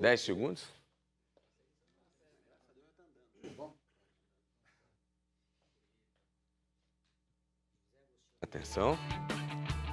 10 segundos. Atenção.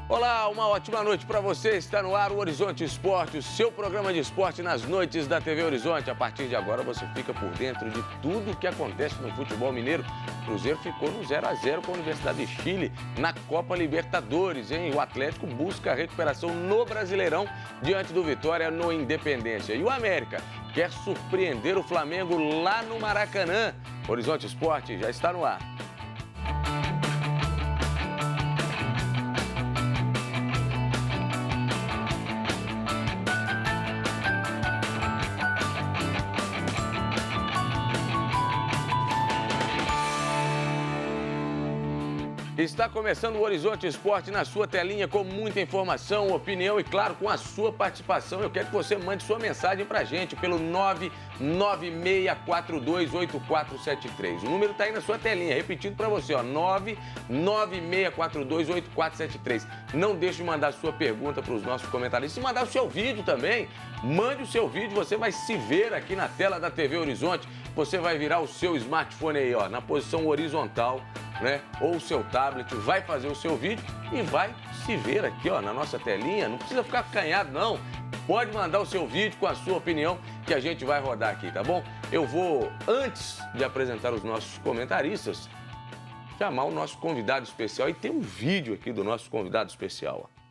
Olá, uma ótima noite para você. Está no ar o Horizonte Esporte, o seu programa de esporte nas noites da TV Horizonte. A partir de agora você fica por dentro de tudo o que acontece no futebol mineiro. O Cruzeiro ficou no 0-0 com a Universidade de Chile na Copa Libertadores, hein? O Atlético busca a recuperação no Brasileirão diante do Vitória no Independência. E o América quer surpreender o Flamengo lá no Maracanã. Horizonte Esporte já está no ar. Está começando o Horizonte Esporte na sua telinha com muita informação, opinião e, claro, com a sua participação. Eu quero que você mande sua mensagem para a gente pelo 996428473. O número está aí na sua telinha, repetindo para você, ó, 996428473. Não deixe de mandar sua pergunta para os nossos comentaristas e mandar o seu vídeo também. Mande o seu vídeo, você vai se ver aqui na tela da TV Horizonte. Você vai virar o seu smartphone aí, ó, na posição horizontal, né? Ou o seu tablet, vai fazer o seu vídeo e vai se ver aqui, ó, na nossa telinha. Não precisa ficar acanhado, não. Pode mandar o seu vídeo com a sua opinião que a gente vai rodar aqui, tá bom? Eu vou, antes de apresentar os nossos comentaristas, chamar o nosso convidado especial. E tem um vídeo aqui do nosso convidado especial, ó.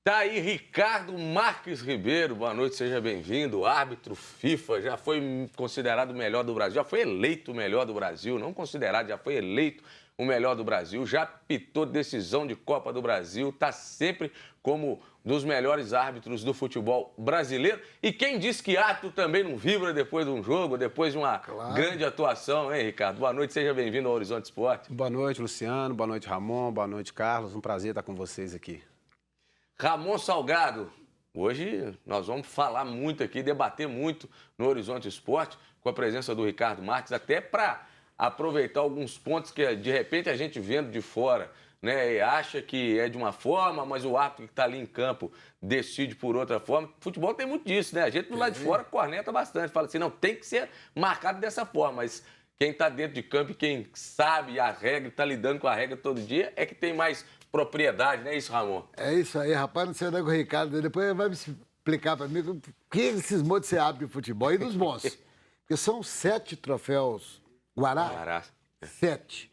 Tá aí Ricardo Marques Ribeiro, boa noite, seja bem-vindo, árbitro FIFA, já foi considerado o melhor do Brasil, já foi eleito o melhor do Brasil, não considerado, já foi eleito o melhor do Brasil, já apitou decisão de Copa do Brasil, tá sempre como dos melhores árbitros do futebol brasileiro. E quem disse que árbitro também não vibra depois de um jogo, depois de uma grande atuação, hein, Ricardo? Boa noite, seja bem-vindo ao Horizonte Esporte. Boa noite, Luciano, boa noite, Ramon, boa noite, Carlos, um prazer estar com vocês aqui. Ramon Salgado, hoje nós vamos falar muito aqui, debater muito no Horizonte Esporte, com a presença do Ricardo Marques, até para aproveitar alguns pontos que, de repente, a gente vendo de fora, né, acha que é de uma forma, mas o árbitro que está ali em campo decide por outra forma. Futebol tem muito disso, né? A gente do lado de fora corneta bastante, fala assim, não, tem que ser marcado dessa forma, mas quem está dentro de campo e quem sabe a regra, está lidando com a regra todo dia, é que tem mais propriedade, não é isso, Ramon? É isso aí, rapaz, não sei onde é que o Ricardo, depois vai me explicar para mim o que ele cismou de ser árbitro de futebol e dos bons. Porque são 7 troféus Guará. 7.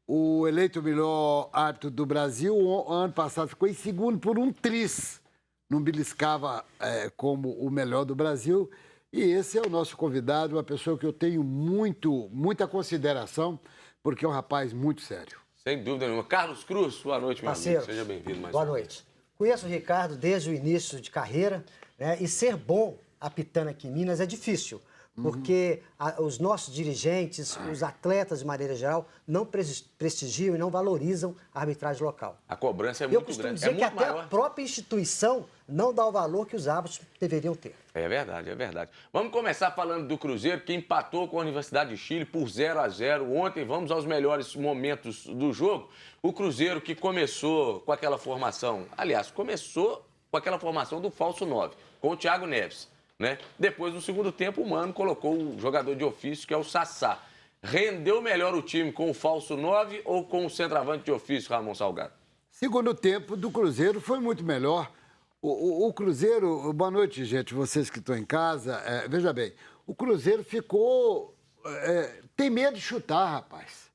O eleito melhor árbitro do Brasil, ano passado ficou em segundo por um tris. Não beliscava como o melhor do Brasil. E esse é o nosso convidado, uma pessoa que eu tenho muita consideração, porque é um rapaz muito sério. Sem dúvida nenhuma. Carlos Cruz, boa noite, meu amigo. Seja bem-vindo mais Boa noite. Conheço o Ricardo desde o início de carreira, né? E ser bom apitando aqui em Minas é difícil, porque os nossos dirigentes, os atletas de maneira geral, não prestigiam e não valorizam a arbitragem local. A cobrança é muito grande. Eu costumo dizer que até a própria instituição não dá o valor que os árbitros deveriam ter. É verdade, é verdade. Vamos começar falando do Cruzeiro, que empatou com a Universidade de Chile por 0-0 ontem. Vamos aos melhores momentos do jogo. O Cruzeiro que começou com aquela formação, aliás, começou com aquela formação do falso 9, com o Thiago Neves, né? Depois, no segundo tempo, o Mano colocou o jogador de ofício, que é o Sassá. Rendeu melhor o time com o falso 9 ou com o centroavante de ofício, Ramon Salgado? Segundo tempo do Cruzeiro foi muito melhor. O Cruzeiro, boa noite, gente, vocês que estão em casa, veja bem, o Cruzeiro ficou, tem medo de chutar, rapaz.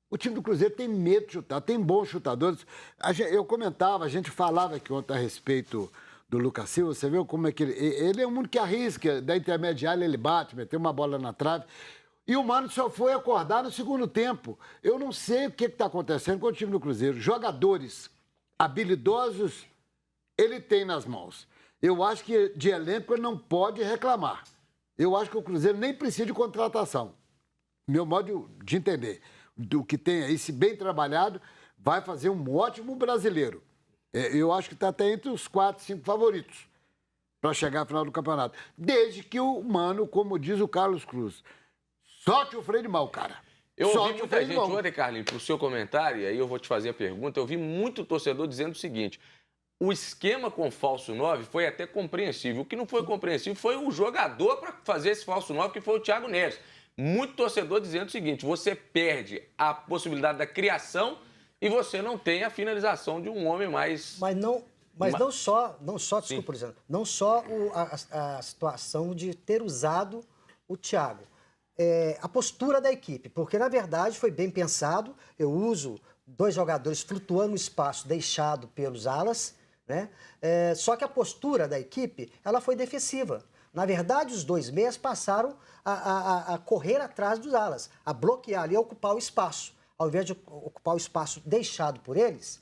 O time do Cruzeiro tem medo de chutar, tem bons chutadores. Eu comentava, a gente falava aqui ontem a respeito do Lucas Silva, você viu como é que ele é o único que arrisca, da intermediária ele bate, meteu uma bola na trave. E o Mano só foi acordar no segundo tempo. Eu não sei o que está acontecendo com o time do Cruzeiro. Jogadores habilidosos ele tem nas mãos. Eu acho que de elenco ele não pode reclamar. Eu acho que o Cruzeiro nem precisa de contratação. Meu modo de entender. Do que tem aí, se bem trabalhado, vai fazer um ótimo brasileiro. Eu acho que está até entre os 4, 5 favoritos para chegar à final do campeonato. Desde que o Mano, como diz o Carlos Cruz, solte o freio de mão, cara. Eu ouvi muita gente ontem, Carlinhos, pro seu comentário, e aí eu vou te fazer a pergunta, eu vi muito torcedor dizendo o seguinte: o esquema com falso 9 foi até compreensível. O que não foi compreensível foi o jogador para fazer esse falso 9, que foi o Thiago Neves. Muito torcedor dizendo o seguinte: você perde a possibilidade da criação e você não tem a finalização de um homem mais... Mas não só, desculpa, por exemplo, não só a situação de ter usado o Thiago. A postura da equipe, porque na verdade foi bem pensado. Eu uso 2 jogadores flutuando no espaço deixado pelos alas, né? Só que a postura da equipe ela foi defensiva. Na verdade, os 2 meias passaram a correr atrás dos alas, a bloquear ali, a ocupar o espaço. Ao invés de ocupar o espaço deixado por eles,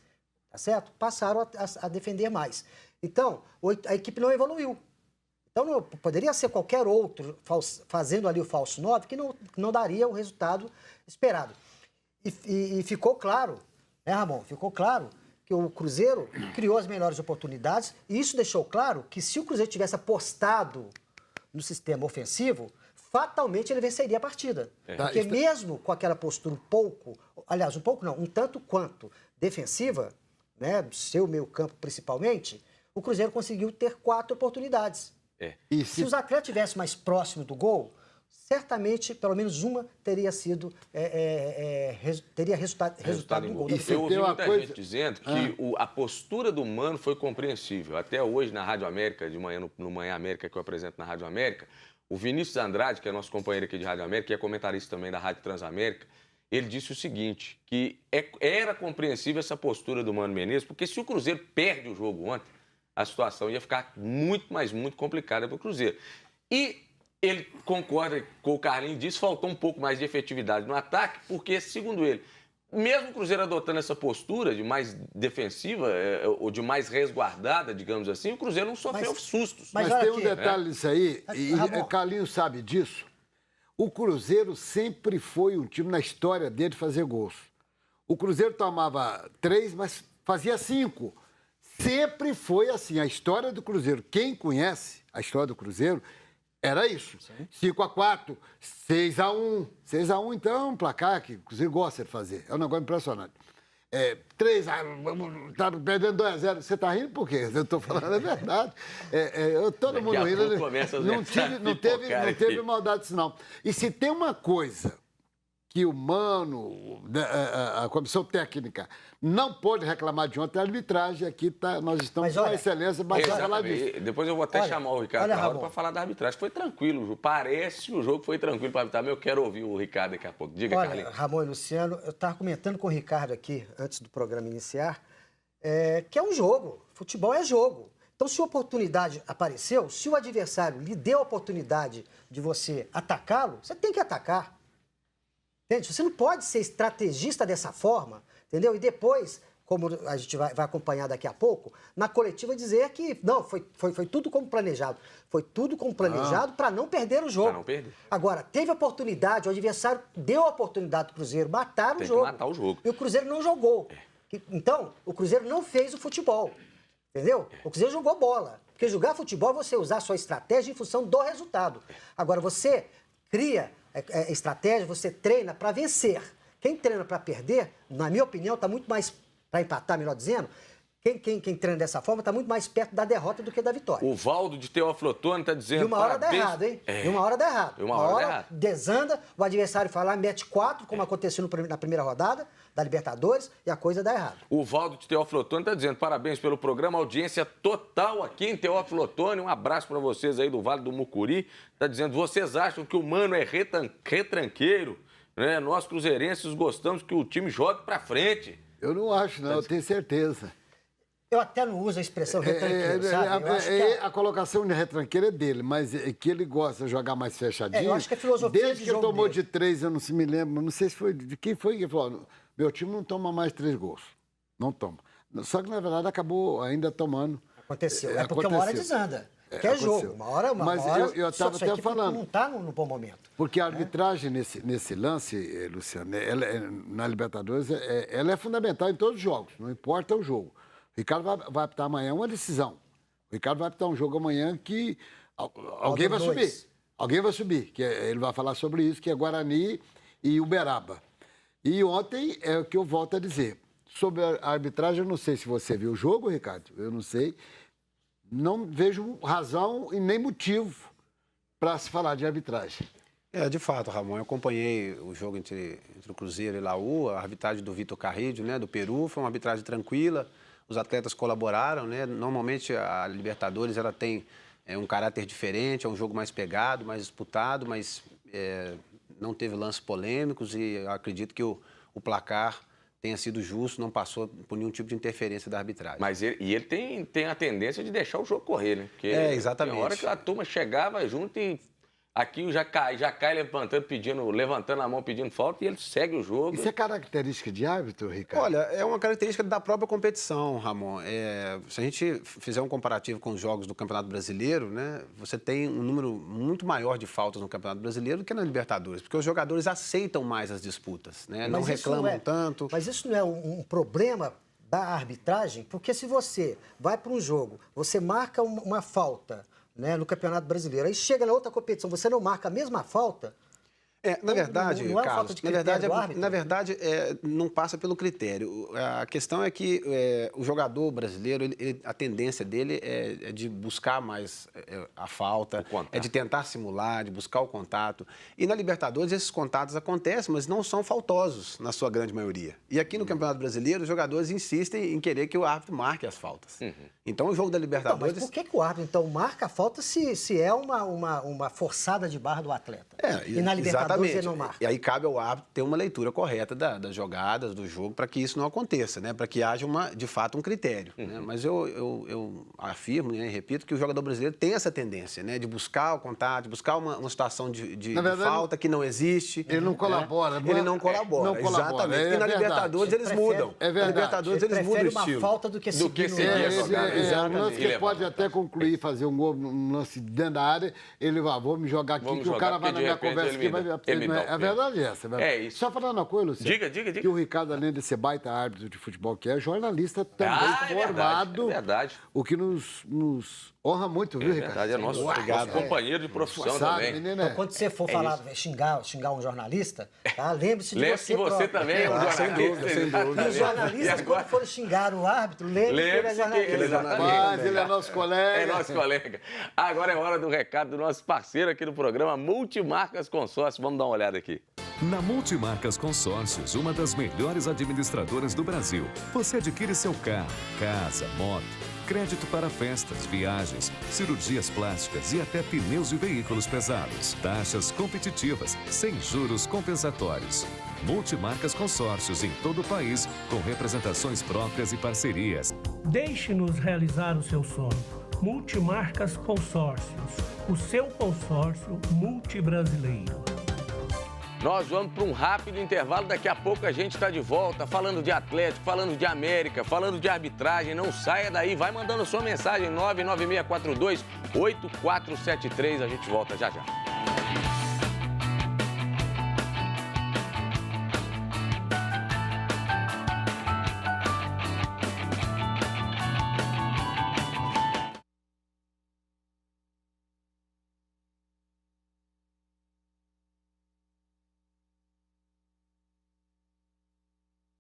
tá certo? Passaram a defender mais. Então, a equipe não evoluiu. Então, poderia ser qualquer outro fazendo ali o falso 9 que não daria o resultado esperado. E ficou claro, né, Ramon? Ficou claro que o Cruzeiro criou as melhores oportunidades e isso deixou claro que se o Cruzeiro tivesse apostado no sistema ofensivo, fatalmente ele venceria a partida. Porque mesmo com aquela postura um tanto quanto defensiva, né, do seu meio campo principalmente, o Cruzeiro conseguiu ter 4 oportunidades. E se os atletas tivessem mais próximo do gol, certamente, pelo menos uma teria sido teria resultado no gol. Eu ouvi muita gente dizendo que a postura do Mano foi compreensível. Até hoje, na Rádio América, de manhã, no Manhã América, que eu apresento na Rádio América, o Vinícius Andrade, que é nosso companheiro aqui de Rádio América, que é comentarista também da Rádio Transamérica, ele disse o seguinte, que era compreensível essa postura do Mano Menezes, porque se o Cruzeiro perde o jogo ontem, a situação ia ficar muito complicada para o Cruzeiro. E ele concorda com o Carlinhos, disse, faltou um pouco mais de efetividade no ataque, porque, segundo ele, mesmo o Cruzeiro adotando essa postura de mais defensiva, ou de mais resguardada, digamos assim, o Cruzeiro não sofreu sustos. Mas tem um detalhe nisso aí, e o Carlinhos sabe disso. O Cruzeiro sempre foi um time na história dele de fazer gols. O Cruzeiro tomava 3, mas fazia 5. Sempre foi assim. A história do Cruzeiro, quem conhece a história do Cruzeiro, era isso. 5-4, 6-1. 6-1, então, é um placar que o Cruzeiro gosta de fazer. É um negócio impressionante. 3-1, tá perdendo 2-0. Você tá rindo por quê? Eu tô falando a verdade. Todo mundo rindo. Não teve maldade disso, não. E se tem uma coisa que o Mano, a comissão técnica, não pode reclamar de ontem, a arbitragem aqui nós estamos com a excelência, mas vai falar disso. Depois eu vou até chamar o Ricardo para falar da arbitragem. Foi tranquilo, parece que o jogo foi tranquilo para arbitrar, mas eu quero ouvir o Ricardo daqui a pouco. Diga, Carlinhos. Ramon e Luciano, eu estava comentando com o Ricardo aqui, antes do programa iniciar, que é um jogo, futebol é jogo. Então, se a oportunidade apareceu, se o adversário lhe deu a oportunidade de você atacá-lo, você tem que atacar. Entende? Você não pode ser estrategista dessa forma, entendeu? E depois, como a gente vai acompanhar daqui a pouco, na coletiva dizer que não, foi tudo como planejado. Foi tudo como planejado para não perder o jogo. Para não perder. Agora, teve oportunidade, o adversário deu a oportunidade para o Cruzeiro matar o jogo. Tem que matar o jogo. E o Cruzeiro não jogou. Então, o Cruzeiro não fez o futebol. Entendeu? O Cruzeiro jogou bola. Porque jogar futebol é você usar a sua estratégia em função do resultado. Agora, você cria estratégia, você treina para vencer. Quem treina para perder, na minha opinião, está muito mais, para empatar, melhor dizendo, quem treina dessa forma está muito mais perto da derrota do que da vitória. O Valdo de Teófilo Otoni está dizendo... E uma hora dá errado, hein? E uma hora dá errado. Uma hora desanda, o adversário vai lá, mete 4, como aconteceu na primeira rodada da Libertadores, e a coisa dá errado. O Valdo de Teófilo Otoni está dizendo, parabéns pelo programa, audiência total aqui em Teófilo Otoni. Um abraço para vocês aí do Vale do Mucuri. Está dizendo, vocês acham que o Mano é retranqueiro? Né? Nós, cruzeirenses, gostamos que o time jogue para frente. Eu não acho, não. Eu tenho certeza. Eu até não uso a expressão retranqueiro, sabe? Eu acho que A colocação de retranqueiro é dele, mas é que ele gosta de jogar mais fechadinho. eu acho que é filosofia desde de que ele jogo tomou dele. de 3, eu não se me lembro, não sei se foi de quem foi que falou, meu time não toma mais 3 gols. Não toma. Só que, na verdade, acabou ainda tomando. Aconteceu. É porque uma hora desanda. Que é aconteceu. jogo. Uma hora, Mas eu estava sua até equipe falando. não está no bom momento. Porque a arbitragem nesse lance, Luciano, na Libertadores, ela é fundamental em todos os jogos, não importa o jogo. O Ricardo vai apitar amanhã uma decisão. O Ricardo vai apitar um jogo amanhã que alguém vai subir. Alguém vai subir, que ele vai falar sobre isso, que é Guarani e Uberaba. E ontem é o que eu volto a dizer. Sobre a arbitragem, eu não sei se você viu o jogo, Ricardo, eu não sei. Não vejo razão e nem motivo para se falar de arbitragem. De fato, Ramon, eu acompanhei o jogo entre o Cruzeiro e Laú, a arbitragem do Vitor Carrillo, né, do Peru, foi uma arbitragem tranquila, os atletas colaboraram, né, normalmente a Libertadores ela tem um caráter diferente, é um jogo mais pegado, mais disputado, mas não teve lances polêmicos e eu acredito que o placar tenha sido justo, não passou por nenhum tipo de interferência da arbitragem. Mas ele tem a tendência de deixar o jogo correr, né? Porque exatamente. tem hora que a turma chegava junto e aqui já cai levantando a mão, pedindo falta e ele segue o jogo. Isso é característica de árbitro, Ricardo? Olha, é uma característica da própria competição, Ramon. Se a gente fizer um comparativo com os jogos do Campeonato Brasileiro, né, você tem um número muito maior de faltas no Campeonato Brasileiro do que na Libertadores, porque os jogadores aceitam mais as disputas, né, não reclamam tanto. Mas isso não é um problema da arbitragem? Porque se você vai para um jogo, você marca uma falta, né, no Campeonato Brasileiro, aí chega na outra competição, você não marca a mesma falta... Na verdade, não é Carlos, falta de critério do árbitro? na verdade não passa pelo critério. A questão é que o jogador brasileiro, a tendência dele é de buscar mais a falta, é de tentar simular, de buscar o contato. E na Libertadores esses contatos acontecem, mas não são faltosos na sua grande maioria. E aqui no Campeonato Brasileiro os jogadores insistem em querer que o árbitro marque as faltas. Então o jogo da Libertadores... Então, mas por que o árbitro então marca a falta se é uma forçada de barra do atleta? E na Libertadores ele não marca. E aí cabe ao árbitro ter uma leitura correta das jogadas, do jogo, para que isso não aconteça, né? Para que haja, de fato, um critério. Né? Mas eu afirmo, né, e repito, que o jogador brasileiro tem essa tendência, né? De buscar o contato, de buscar uma situação de falta que não existe. Ele não colabora. Ele não colabora, exatamente. E na Libertadores eles mudam. É verdade. Na Libertadores eles mudam o estilo. Uma falta do que seguir a jogada. Um lance que pode até concluir, fazer um gol, um lance dentro da área, ele vai, vou me jogar aqui, que o cara vai na minha conversa aqui, vai... É verdade essa, velho. É isso. Só falando uma coisa, Luciano. Diga. Que o Ricardo, além de ser baita árbitro de futebol que é, jornalista também formado. É verdade. O que nos honra muito, viu, Ricardo? É nosso companheiro de profissão também. Menina, Então, quando você for falar, xingar um jornalista, tá? Lembre-se de Lembre-se você que você próprio. também é um jornalista. Sem dúvida. E os jornalistas, quando forem xingar o árbitro, lembre-se que ele é jornalista. Mas ele é nosso colega. É nosso colega. Agora é hora do recado do nosso parceiro aqui do programa Multimarcas Consórcio. Vamos dar uma olhada aqui. Na Multimarcas Consórcios, uma das melhores administradoras do Brasil, você adquire seu carro, casa, moto, crédito para festas, viagens, cirurgias plásticas e até pneus de veículos pesados. Taxas competitivas, sem juros compensatórios. Multimarcas Consórcios em todo o país, com representações próprias e parcerias. Deixe-nos realizar o seu sonho. Multimarcas Consórcios, o seu consórcio multibrasileiro. Nós vamos para um rápido intervalo, daqui a pouco a gente está de volta, falando de Atlético, falando de América, falando de arbitragem. Não saia daí, vai mandando sua mensagem, 99642-8473, a gente volta já já.